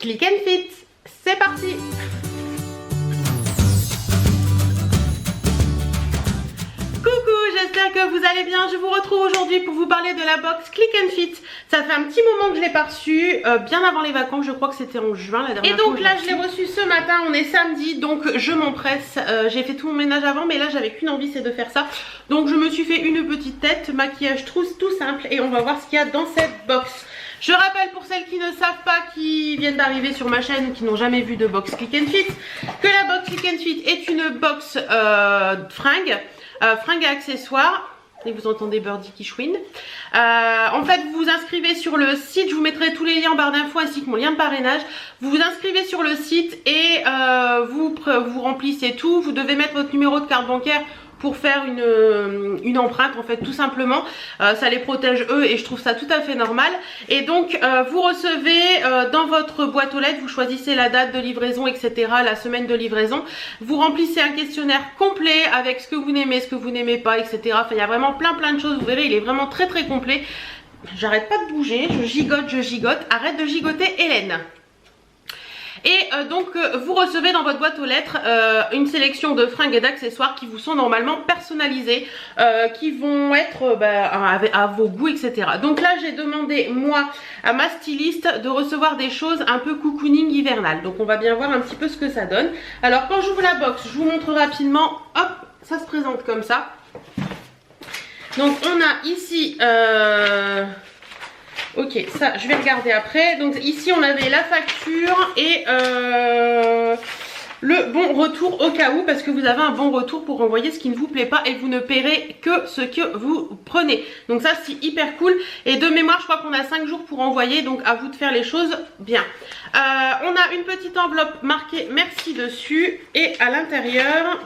Click and Fit, c'est parti! J'espère que vous allez bien. Je vous retrouve aujourd'hui pour vous parler de la box Click and Fit. Ça fait un petit moment que je l'ai pas reçue, bien avant les vacances, je crois que c'était en juin la dernière fois. Et donc là je l'ai reçue ce matin, on est samedi, donc je m'empresse. J'ai fait tout mon ménage avant, mais là j'avais qu'une envie, c'est de faire ça. Donc je me suis fait une petite tête, maquillage tout simple, et on va voir ce qu'il y a dans cette box. Je rappelle pour celles qui ne savent pas, qui viennent d'arriver sur ma chaîne, qui n'ont jamais vu de box Click and Fit, que la box Click and Fit est une box fringues et accessoires. Et vous entendez Birdie qui chouine. En fait, vous vous inscrivez sur le site. Je vous mettrai tous les liens en barre d'infos ainsi que mon lien de parrainage. Vous vous inscrivez sur le site et vous remplissez tout. Vous devez mettre votre numéro de carte bancaire pour faire une empreinte, en fait, tout simplement. Ça les protège eux et je trouve ça tout à fait normal. Et donc vous recevez dans votre boîte aux lettres, vous choisissez la date de livraison, etc., la semaine de livraison. Vous remplissez un questionnaire complet avec ce que vous aimez, ce que vous n'aimez pas, etc. Enfin, il y a vraiment plein de choses, vous verrez, il est vraiment très complet. J'arrête pas de bouger, je gigote. Arrête de gigoter, Hélène. Et donc vous recevez dans votre boîte aux lettres une sélection de fringues et d'accessoires qui vous sont normalement personnalisés, qui vont être à vos goûts, etc. Donc là j'ai demandé moi à ma styliste de recevoir des choses un peu cocooning hivernal. Donc on va bien voir un petit peu ce que ça donne. Alors quand j'ouvre la box, je vous montre rapidement. Hop, ça se présente comme ça. Donc on a ici... Ok, ça je vais regarder après. Donc ici on avait la facture et le bon retour au cas où, parce que vous avez un bon retour pour renvoyer ce qui ne vous plaît pas et vous ne paierez que ce que vous prenez. Donc ça c'est hyper cool. Et de mémoire je crois qu'on a 5 jours pour envoyer, donc à vous de faire les choses bien. On a une petite enveloppe marquée merci dessus et à l'intérieur...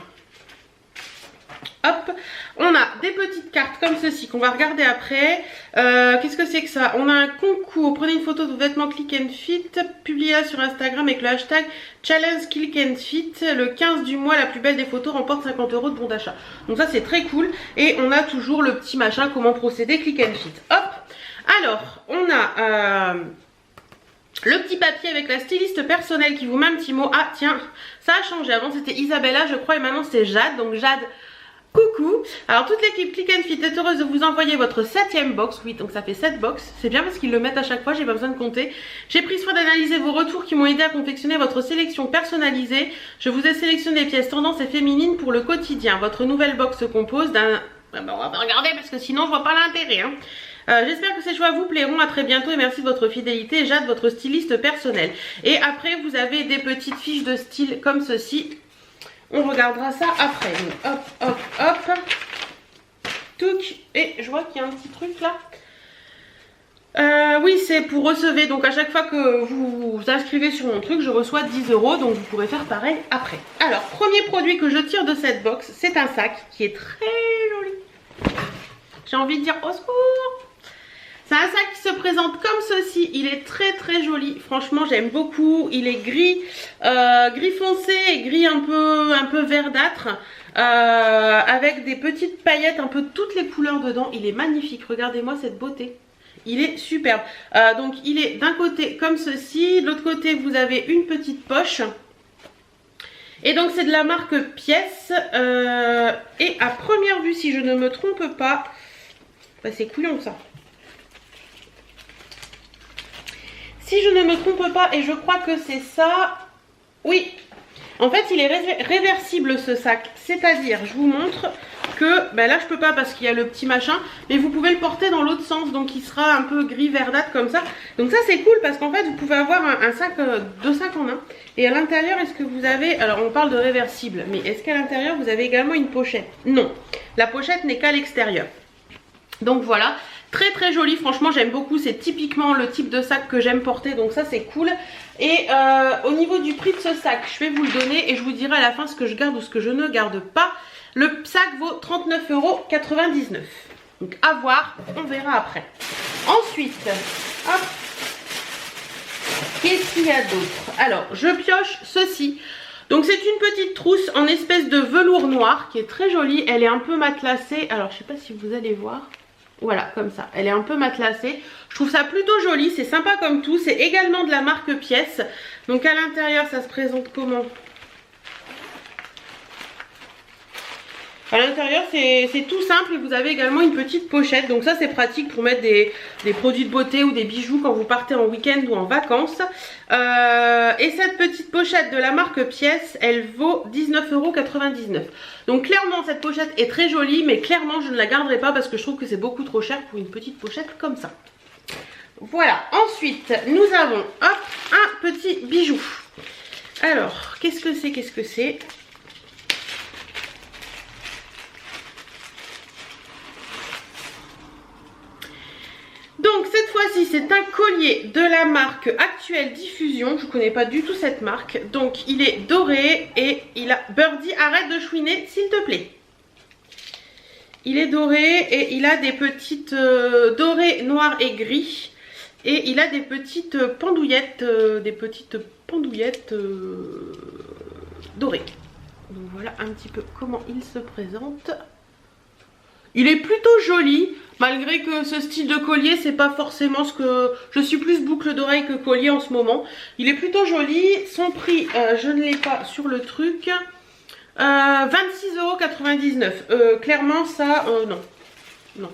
Hop, on a des petites cartes comme ceci qu'on va regarder après. Qu'est-ce que c'est que ça? On a un concours. Prenez une photo de vos vêtements Click and Fit, publiez-la sur Instagram avec le hashtag Challenge Click and Fit. Le 15 du mois, la plus belle des photos remporte 50 € de bon d'achat. Donc ça c'est très cool. Et on a toujours le petit machin comment procéder Click and Fit. Hop. Alors on a le petit papier avec la styliste personnelle qui vous met un petit mot. Ah tiens, ça a changé. Avant c'était Isabella je crois et maintenant c'est Jade. Donc Jade, coucou. Alors toute l'équipe Click and Fit est heureuse de vous envoyer votre 7e box. Oui, donc ça fait 7 box. C'est bien parce qu'ils le mettent à chaque fois, j'ai pas besoin de compter. J'ai pris soin d'analyser vos retours qui m'ont aidé à confectionner votre sélection personnalisée. Je vous ai sélectionné des pièces tendances et féminines pour le quotidien. Votre nouvelle box se compose d'un... on va pas regarder parce que sinon je vois pas l'intérêt, hein. J'espère que ces choix vous plairont. À très bientôt et merci de votre fidélité. Jade, votre styliste personnelle. Et après vous avez des petites fiches de style comme ceci. On regardera ça après. Donc, hop. Touc. Et je vois qu'il y a un petit truc là. Oui, c'est pour recevoir. Donc à chaque fois que vous vous inscrivez sur mon truc, je reçois 10 €. Donc vous pourrez faire pareil après. Alors, premier produit que je tire de cette box, c'est un sac qui est très joli. J'ai envie de dire au secours. C'est un sac qui se présente comme ceci, il est très joli, franchement j'aime beaucoup, il est gris, gris foncé et gris un peu verdâtre, avec des petites paillettes, un peu toutes les couleurs dedans, il est magnifique, regardez-moi cette beauté, il est superbe. Donc il est d'un côté comme ceci, de l'autre côté vous avez une petite poche. Et donc c'est de la marque Pièce, et à première vue si je ne me trompe pas, bah, c'est couillon ça. Si je ne me trompe pas, et je crois que c'est ça, oui, en fait il est réversible ce sac, c'est-à-dire, je vous montre que, ben là je peux pas parce qu'il y a le petit machin, mais vous pouvez le porter dans l'autre sens, donc il sera un peu gris verdâtre comme ça, donc ça c'est cool parce qu'en fait vous pouvez avoir un sac, deux sacs en un, et à l'intérieur est-ce que vous avez, alors on parle de réversible, mais est-ce qu'à l'intérieur vous avez également une pochette? Non, la pochette n'est qu'à l'extérieur, donc voilà. Très joli, franchement j'aime beaucoup, c'est typiquement le type de sac que j'aime porter, donc ça c'est cool. Et au niveau du prix de ce sac, je vais vous le donner et je vous dirai à la fin ce que je garde ou ce que je ne garde pas. Le sac vaut 39,99 €, donc à voir, on verra après. Ensuite, hop, qu'est-ce qu'il y a d'autre? Alors je pioche ceci. Donc c'est une petite trousse en espèce de velours noir qui est très jolie, elle est un peu matelassée, alors je sais pas si vous allez voir. Voilà, comme ça. Elle est un peu matelassée. Je trouve ça plutôt joli. C'est sympa comme tout. C'est également de la marque Pièce. Donc à l'intérieur, ça se présente comment? À l'intérieur, c'est tout simple et vous avez également une petite pochette. Donc ça, c'est pratique pour mettre des produits de beauté ou des bijoux quand vous partez en week-end ou en vacances. Et cette petite pochette de la marque Pièce, elle vaut 19,99 €. Donc clairement, cette pochette est très jolie, mais clairement, je ne la garderai pas parce que je trouve que c'est beaucoup trop cher pour une petite pochette comme ça. Voilà. Ensuite, nous avons hop, un petit bijou. Alors, qu'est-ce que c'est? Qu'est-ce que c'est? Donc cette fois-ci c'est un collier de la marque Actuelle Diffusion. Je ne connais pas du tout cette marque. Donc il est doré et il a... Birdie, arrête de chouiner s'il te plaît. Il est doré et il a des petites dorées, noires et gris. Et il a des petites pendouillettes, dorées. Donc voilà un petit peu comment il se présente. Il est plutôt joli, malgré que ce style de collier, c'est pas forcément ce que... Je suis plus boucle d'oreille que collier en ce moment. Il est plutôt joli. Son prix, je ne l'ai pas sur le truc. 26,99 €. Clairement, ça, non. Non.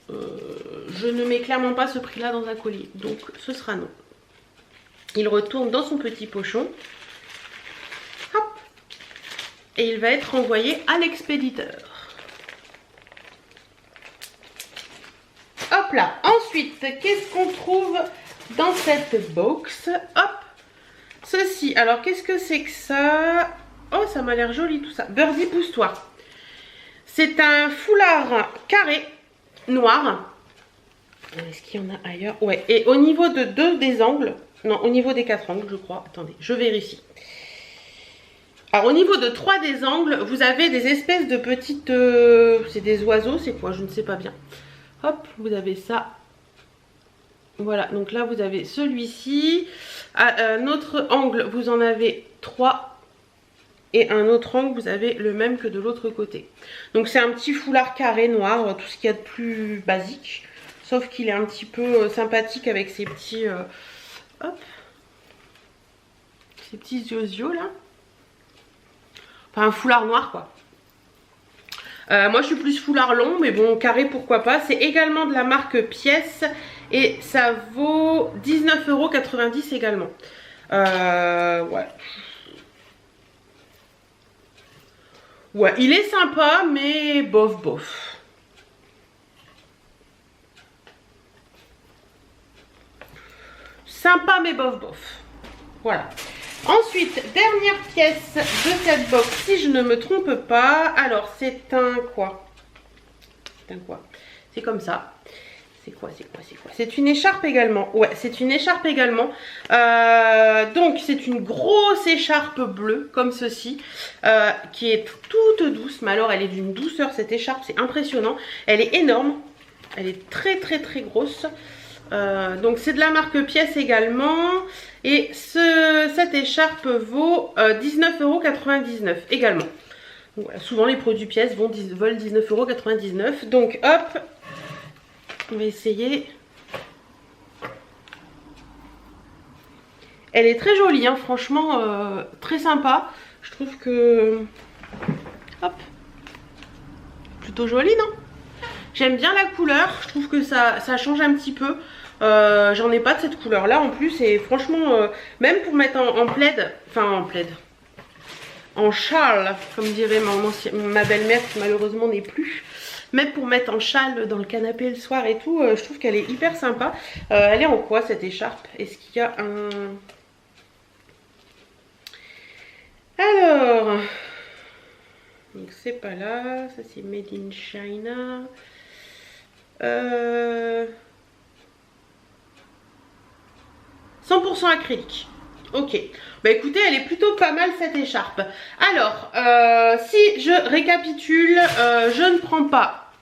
Je ne mets clairement pas ce prix-là dans un collier. Donc, ce sera non. Il retourne dans son petit pochon. Hop. Et il va être envoyé à l'expéditeur. Hop là. Ensuite, qu'est-ce qu'on trouve dans cette box? Hop. Ceci. Alors, qu'est-ce que c'est que ça? Oh, ça m'a l'air joli tout ça. Birdie, pousse-toi. C'est un foulard carré noir. Est-ce qu'il y en a ailleurs? Ouais. Et au niveau de deux des angles. Non, au niveau des 4 angles, je crois. Attendez, je vérifie. Alors, au niveau de 3 des angles, vous avez des espèces de petites... c'est des oiseaux, c'est quoi? Je ne sais pas bien. Hop, vous avez ça. Voilà, donc là vous avez celui-ci. À un autre angle, vous en avez 3. Et un autre angle, vous avez le même que de l'autre côté. Donc c'est un petit foulard carré noir, tout ce qu'il y a de plus basique. Sauf qu'il est un petit peu sympathique avec ces petits... hop. Ces petits yeux là. Enfin un foulard noir quoi. Moi je suis plus foulard long, mais bon, carré pourquoi pas. C'est également de la marque Pièce et ça vaut 19,90 € également. Ouais. Ouais, il est sympa, mais bof bof. Sympa, mais bof bof. Voilà. Ensuite, dernière pièce de cette box, si je ne me trompe pas. Alors, c'est un quoi? C'est un quoi? C'est comme ça. C'est quoi? C'est quoi? C'est quoi? C'est une écharpe également. Ouais, c'est une écharpe également. Donc, c'est une grosse écharpe bleue, comme ceci, qui est toute douce. Mais alors, elle est d'une douceur, cette écharpe, c'est impressionnant. Elle est énorme. Elle est très, très, très grosse. Donc, c'est de la marque Pièce également. Et cette écharpe vaut 19,99 € également. Donc, voilà, souvent les produits Pièces veulent 19,99 €. Donc hop, on va essayer. Elle est très jolie, hein, franchement, très sympa. Je trouve que... Hop. Plutôt jolie, non? J'aime bien la couleur, je trouve que ça change un petit peu. J'en ai pas de cette couleur là en plus et franchement même pour mettre en plaid, enfin en plaid, en châle comme dirait ma belle-mère qui malheureusement n'est plus, même pour mettre en châle dans le canapé le soir et tout, je trouve qu'elle est hyper sympa. Elle est en quoi cette écharpe? Est-ce qu'il y a un... Alors, donc c'est pas là, ça c'est Made in China. 100% acrylique. Ok. Bah écoutez, elle est plutôt pas mal cette écharpe. Alors, si je récapitule, je ne prends pas.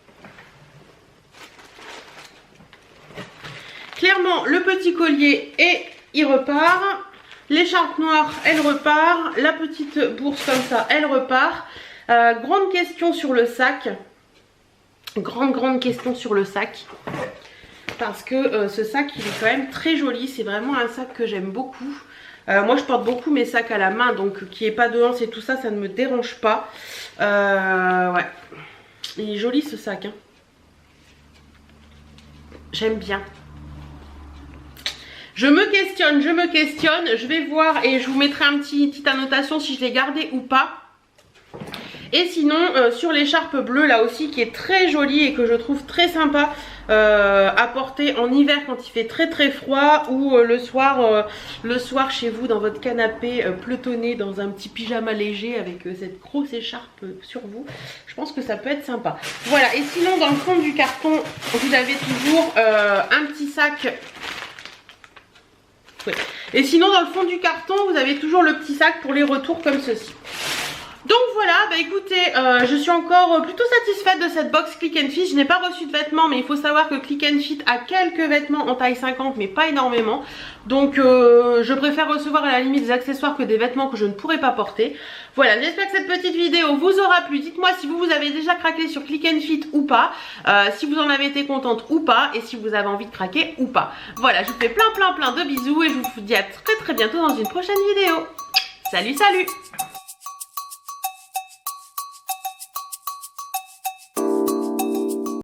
Clairement, le petit collier et il repart. L'écharpe noire, elle repart. La petite bourse comme ça, elle repart. Grande question sur le sac. grande question sur le sac. Parce que ce sac il est quand même très joli. C'est vraiment un sac que j'aime beaucoup. Moi je porte beaucoup mes sacs à la main, donc qu'il n'y ait pas de hanse et tout ça, ça ne me dérange pas. Ouais. Il est joli ce sac, hein. J'aime bien. Je me questionne. Je vais voir et je vous mettrai une petite annotation si je l'ai gardé ou pas. Et sinon, sur l'écharpe bleue là aussi qui est très jolie et que je trouve très sympa à porter en hiver quand il fait très froid ou le soir chez vous dans votre canapé pelotonné dans un petit pyjama léger avec cette grosse écharpe sur vous. Je pense que ça peut être sympa. Voilà, et sinon dans le fond du carton, vous avez toujours un petit sac. Oui. Et sinon dans le fond du carton, vous avez toujours le petit sac pour les retours comme ceci. Donc voilà, bah écoutez, je suis encore plutôt satisfaite de cette box Click and Fit. Je n'ai pas reçu de vêtements, mais il faut savoir que Click and Fit a quelques vêtements en taille 50, mais pas énormément. Donc je préfère recevoir à la limite des accessoires que des vêtements que je ne pourrais pas porter. Voilà, j'espère que cette petite vidéo vous aura plu. Dites-moi si vous avez déjà craqué sur Click and Fit ou pas, si vous en avez été contente ou pas, et si vous avez envie de craquer ou pas. Voilà, je vous fais plein de bisous et je vous dis à très bientôt dans une prochaine vidéo. Salut